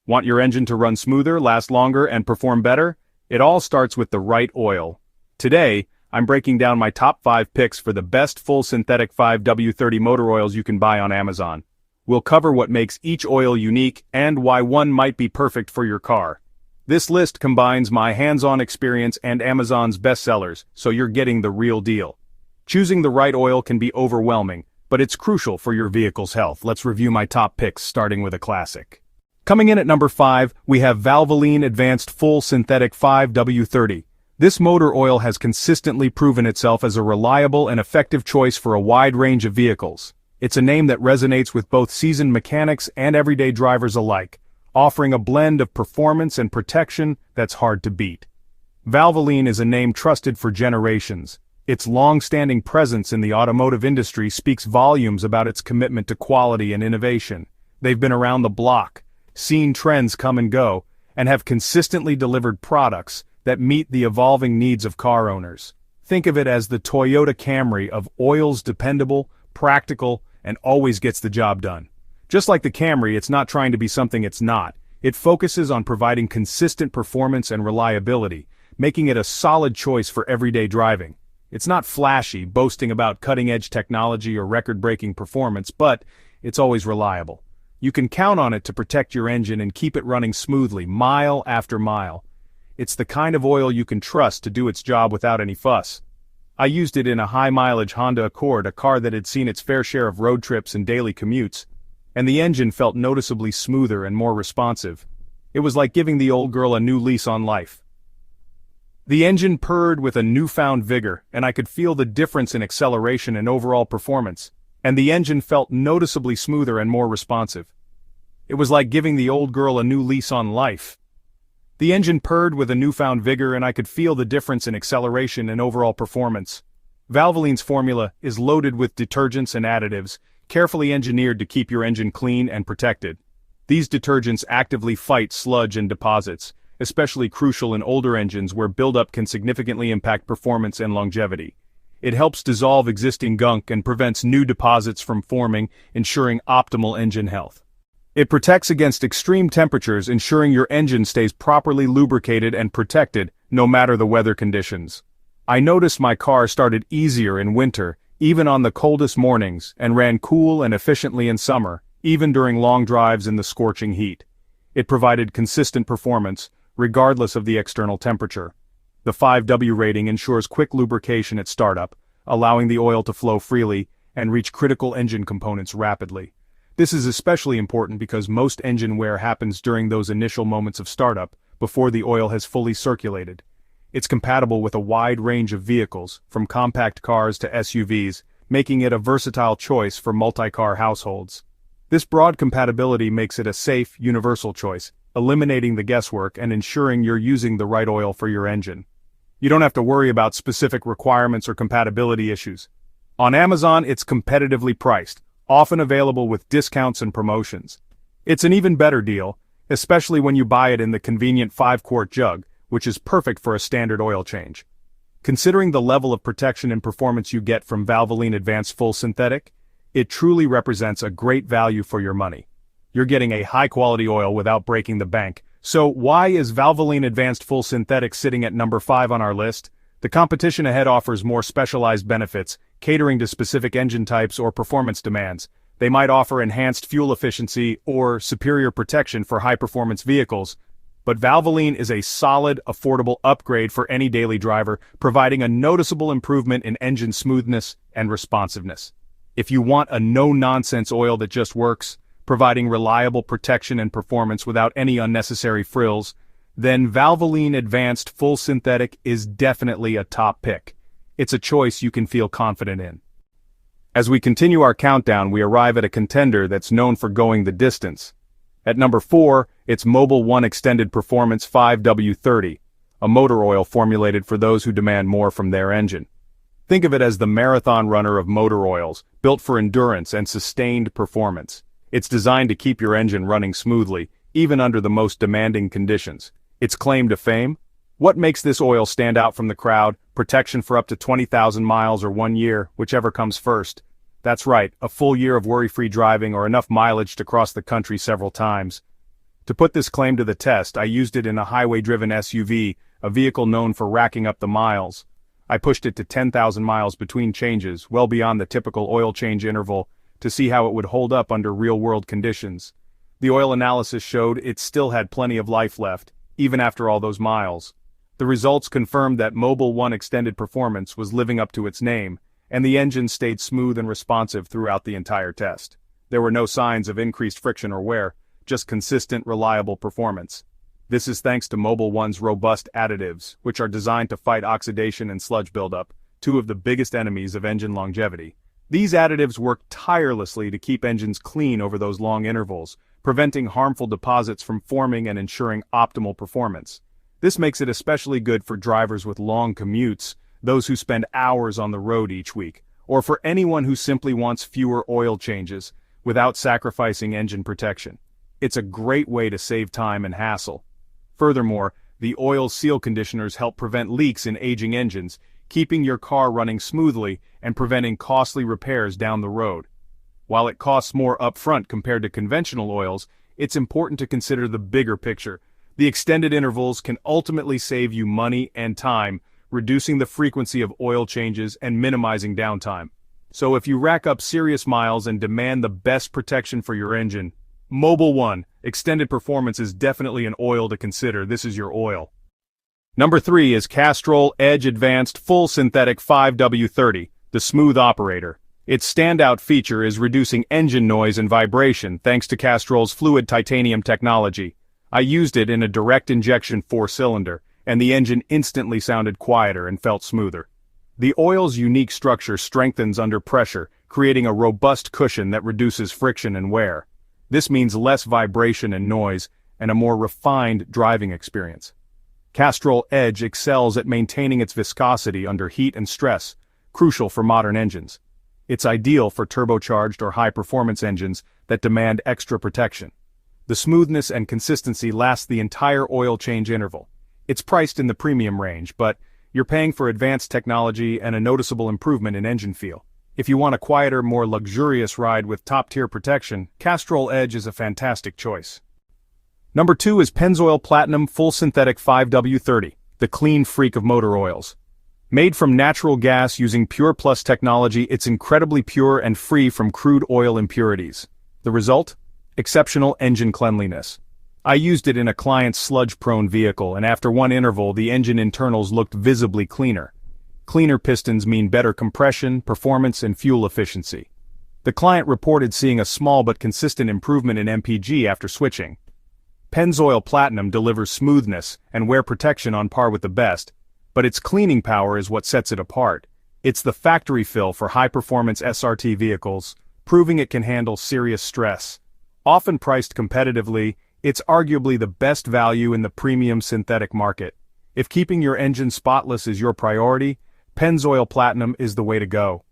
Want your engine to run smoother, last longer, and perform better? It all starts with the right oil. Today, I'm breaking down my top 5 picks for the best full synthetic 5W-30 motor oils you can buy on Amazon. We'll cover what makes each oil unique and why one might be perfect for your car. This list combines my hands-on experience and Amazon's bestsellers, so you're getting the real deal. Choosing the right oil can be overwhelming, but it's crucial for your vehicle's health. Let's review my top picks, starting with a classic. Coming in at number 5, we have Valvoline Advanced Full Synthetic 5W-30. This motor oil has consistently proven itself as a reliable and effective choice for a wide range of vehicles. It's a name that resonates with both seasoned mechanics and everyday drivers alike, offering a blend of performance and protection that's hard to beat. Valvoline is a name trusted for generations. Its long-standing presence in the automotive industry speaks volumes about its commitment to quality and innovation. They've been around the block, seen trends come and go, and have consistently delivered products that meet the evolving needs of car owners. Think of it as the Toyota Camry of oils: dependable, practical, and always gets the job done. Just like the Camry, it's not trying to be something it's not. It focuses on providing consistent performance and reliability, making it a solid choice for everyday driving. It's not flashy, boasting about cutting-edge technology or record-breaking performance, but it's always reliable. You can count on it to protect your engine and keep it running smoothly, mile after mile. It's the kind of oil you can trust to do its job without any fuss. I used it in a high-mileage Honda Accord, a car that had seen its fair share of road trips and daily commutes, and the engine felt noticeably smoother and more responsive. It was like giving the old girl a new lease on life. The engine purred with a newfound vigor, and I could feel the difference in acceleration and overall performance, and the engine felt noticeably smoother and more responsive. It was like giving the old girl a new lease on life. The engine purred with a newfound vigor, and I could feel the difference in acceleration and overall performance. Valvoline's formula is loaded with detergents and additives, carefully engineered to keep your engine clean and protected. These detergents actively fight sludge and deposits, especially crucial in older engines where buildup can significantly impact performance and longevity. It helps dissolve existing gunk and prevents new deposits from forming, ensuring optimal engine health. It protects against extreme temperatures, ensuring your engine stays properly lubricated and protected, no matter the weather conditions. I noticed my car started easier in winter, even on the coldest mornings, and ran cool and efficiently in summer, even during long drives in the scorching heat. It provided consistent performance, regardless of the external temperature. The 5W rating ensures quick lubrication at startup, allowing the oil to flow freely and reach critical engine components rapidly. This is especially important because most engine wear happens during those initial moments of startup, before the oil has fully circulated. It's compatible with a wide range of vehicles, from compact cars to SUVs, making it a versatile choice for multi-car households. This broad compatibility makes it a safe, universal choice, eliminating the guesswork and ensuring you're using the right oil for your engine. You don't have to worry about specific requirements or compatibility issues. On Amazon, it's competitively priced, often available with discounts and promotions. It's an even better deal, especially when you buy it in the convenient 5-quart jug, which is perfect for a standard oil change. Considering the level of protection and performance you get from Valvoline Advanced Full Synthetic, it truly represents a great value for your money. You're getting a high-quality oil without breaking the bank. So why is Valvoline Advanced Full Synthetic sitting at number 5 on our list? The competition ahead offers more specialized benefits, catering to specific engine types or performance demands. They might offer enhanced fuel efficiency or superior protection for high-performance vehicles. But Valvoline is a solid, affordable upgrade for any daily driver, providing a noticeable improvement in engine smoothness and responsiveness. If you want a no-nonsense oil that just works, providing reliable protection and performance without any unnecessary frills, then Valvoline Advanced Full Synthetic is definitely a top pick. It's a choice you can feel confident in. As we continue our countdown, we arrive at a contender that's known for going the distance. At number 4, it's Mobil 1 Extended Performance 5W-30, a motor oil formulated for those who demand more from their engine. Think of it as the marathon runner of motor oils, built for endurance and sustained performance. It's designed to keep your engine running smoothly, even under the most demanding conditions. Its claim to fame? What makes this oil stand out from the crowd? Protection for up to 20,000 miles or 1 year, whichever comes first. That's right, a full year of worry-free driving or enough mileage to cross the country several times. To put this claim to the test, I used it in a highway-driven SUV, a vehicle known for racking up the miles. I pushed it to 10,000 miles between changes, well beyond the typical oil change interval, to see how it would hold up under real-world conditions. The oil analysis showed it still had plenty of life left, even after all those miles. The results confirmed that Mobil 1 Extended Performance was living up to its name, and the engine stayed smooth and responsive throughout the entire test. There were no signs of increased friction or wear, just consistent, reliable performance. This is thanks to Mobil 1's robust additives, which are designed to fight oxidation and sludge buildup, two of the biggest enemies of engine longevity. These additives work tirelessly to keep engines clean over those long intervals, preventing harmful deposits from forming and ensuring optimal performance. This makes it especially good for drivers with long commutes, those who spend hours on the road each week, or for anyone who simply wants fewer oil changes, without sacrificing engine protection. It's a great way to save time and hassle. Furthermore, the oil seal conditioners help prevent leaks in aging engines, keeping your car running smoothly and preventing costly repairs down the road. While it costs more upfront compared to conventional oils, it's important to consider the bigger picture. The extended intervals can ultimately save you money and time, reducing the frequency of oil changes and minimizing downtime. So if you rack up serious miles and demand the best protection for your engine, Mobil 1 Extended Performance is definitely an oil to consider. This is your oil. Number 3 is Castrol Edge Advanced Full Synthetic 5W-30, the smooth operator. Its standout feature is reducing engine noise and vibration thanks to Castrol's fluid titanium technology. I used it in a direct injection 4-cylinder, and the engine instantly sounded quieter and felt smoother. The oil's unique structure strengthens under pressure, creating a robust cushion that reduces friction and wear. This means less vibration and noise, and a more refined driving experience. Castrol Edge excels at maintaining its viscosity under heat and stress, crucial for modern engines. It's ideal for turbocharged or high-performance engines that demand extra protection. The smoothness and consistency last the entire oil change interval. It's priced in the premium range, but you're paying for advanced technology and a noticeable improvement in engine feel. If you want a quieter, more luxurious ride with top-tier protection, Castrol Edge is a fantastic choice. Number 2 is Pennzoil Platinum Full Synthetic 5W-30, the clean freak of motor oils. Made from natural gas using Pure Plus technology, it's incredibly pure and free from crude oil impurities. The result? Exceptional engine cleanliness. I used it in a client's sludge-prone vehicle, and after one interval the engine internals looked visibly cleaner. Cleaner pistons mean better compression, performance, and fuel efficiency. The client reported seeing a small but consistent improvement in MPG after switching. Pennzoil Platinum delivers smoothness and wear protection on par with the best, but its cleaning power is what sets it apart. It's the factory fill for high-performance SRT vehicles, proving it can handle serious stress. Often priced competitively, it's arguably the best value in the premium synthetic market. If keeping your engine spotless is your priority, Pennzoil Platinum is the way to go.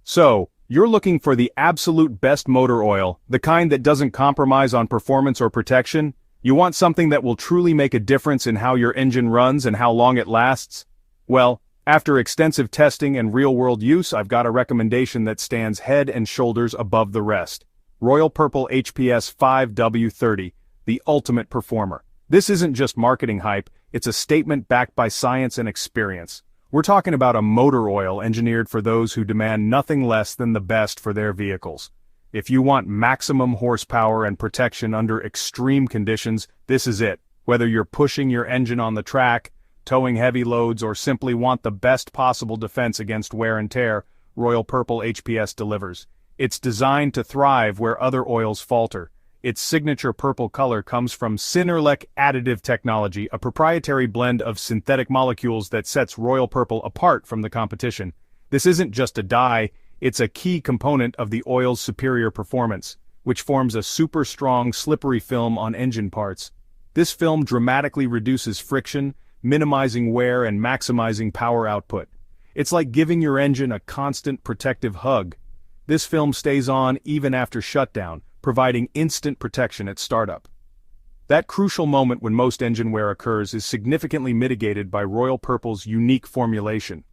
So, you're looking for the absolute best motor oil, the kind that doesn't compromise on performance or protection? You want something that will truly make a difference in how your engine runs and how long it lasts? Well, after extensive testing and real-world use, I've got a recommendation that stands head and shoulders above the rest. Royal Purple HPS 5W-30, the ultimate performer. This isn't just marketing hype, it's a statement backed by science and experience. We're talking about a motor oil engineered for those who demand nothing less than the best for their vehicles. If you want maximum horsepower and protection under extreme conditions, this is it. Whether you're pushing your engine on the track, towing heavy loads, or simply want the best possible defense against wear and tear, Royal Purple HPS delivers. It's designed to thrive where other oils falter. Its signature purple color comes from Cinerlec additive technology, a proprietary blend of synthetic molecules that sets Royal Purple apart from the competition. This isn't just a dye, it's a key component of the oil's superior performance, which forms a super strong, slippery film on engine parts. This film dramatically reduces friction, minimizing wear and maximizing power output. It's like giving your engine a constant protective hug. This film stays on even after shutdown, providing instant protection at startup. That crucial moment when most engine wear occurs is significantly mitigated by Royal Purple's unique formulation.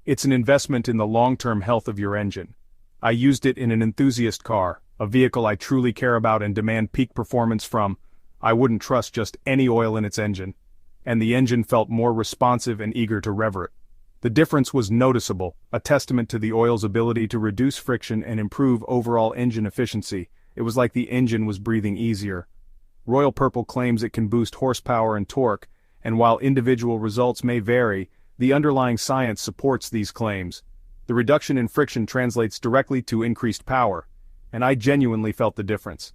It's an investment in the long-term health of your engine. I used it in an enthusiast car, a vehicle I truly care about and demand peak performance from. I wouldn't trust just any oil in its engine. And the engine felt more responsive and eager to rev it. The difference was noticeable, a testament to the oil's ability to reduce friction and improve overall engine efficiency. It was like the engine was breathing easier. Royal Purple claims it can boost horsepower and torque, and while individual results may vary, the underlying science supports these claims. The reduction in friction translates directly to increased power, and I genuinely felt the difference.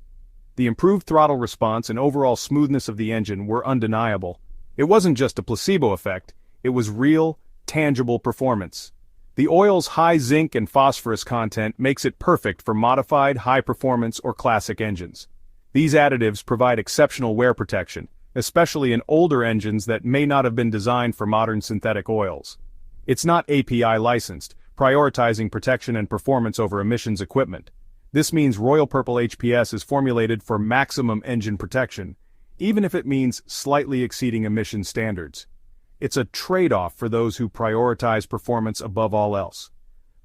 The improved throttle response and overall smoothness of the engine were undeniable. It wasn't just a placebo effect, it was real, tangible performance. The oil's high zinc and phosphorus content makes it perfect for modified, high-performance or classic engines. These additives provide exceptional wear protection, especially in older engines that may not have been designed for modern synthetic oils. It's not API licensed, prioritizing protection and performance over emissions equipment. This means Royal Purple HPS is formulated for maximum engine protection, even if it means slightly exceeding emission standards. It's a trade-off for those who prioritize performance above all else.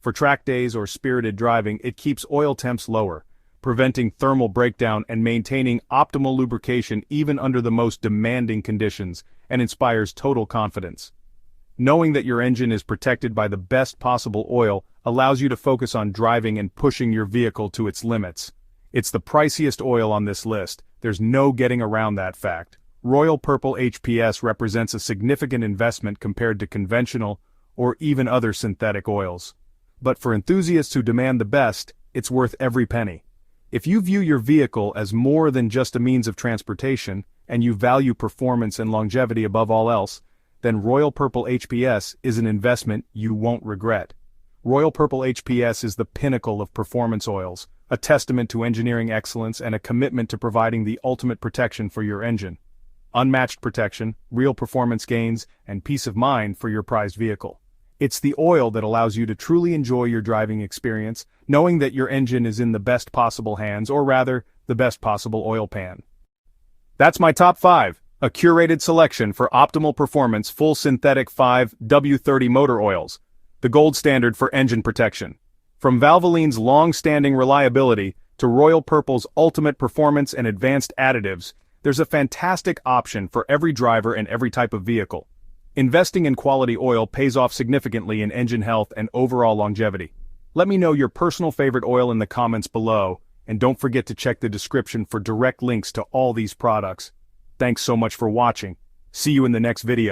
For track days or spirited driving, it keeps oil temps lower, preventing thermal breakdown and maintaining optimal lubrication even under the most demanding conditions, and inspires total confidence. Knowing that your engine is protected by the best possible oil allows you to focus on driving and pushing your vehicle to its limits. It's the priciest oil on this list, there's no getting around that fact. Royal Purple HPS represents a significant investment compared to conventional or even other synthetic oils. But for enthusiasts who demand the best, it's worth every penny. If you view your vehicle as more than just a means of transportation, and you value performance and longevity above all else, then Royal Purple HPS is an investment you won't regret. Royal Purple HPS is the pinnacle of performance oils, a testament to engineering excellence and a commitment to providing the ultimate protection for your engine. Unmatched protection, real performance gains, and peace of mind for your prized vehicle. It's the oil that allows you to truly enjoy your driving experience, knowing that your engine is in the best possible hands, or rather, the best possible oil pan. That's my top 5, a curated selection for optimal performance full synthetic 5W-30 motor oils, the gold standard for engine protection. From Valvoline's long-standing reliability to Royal Purple's ultimate performance and advanced additives, there's a fantastic option for every driver and every type of vehicle. Investing in quality oil pays off significantly in engine health and overall longevity. Let me know your personal favorite oil in the comments below, and don't forget to check the description for direct links to all these products. Thanks so much for watching. See you in the next video.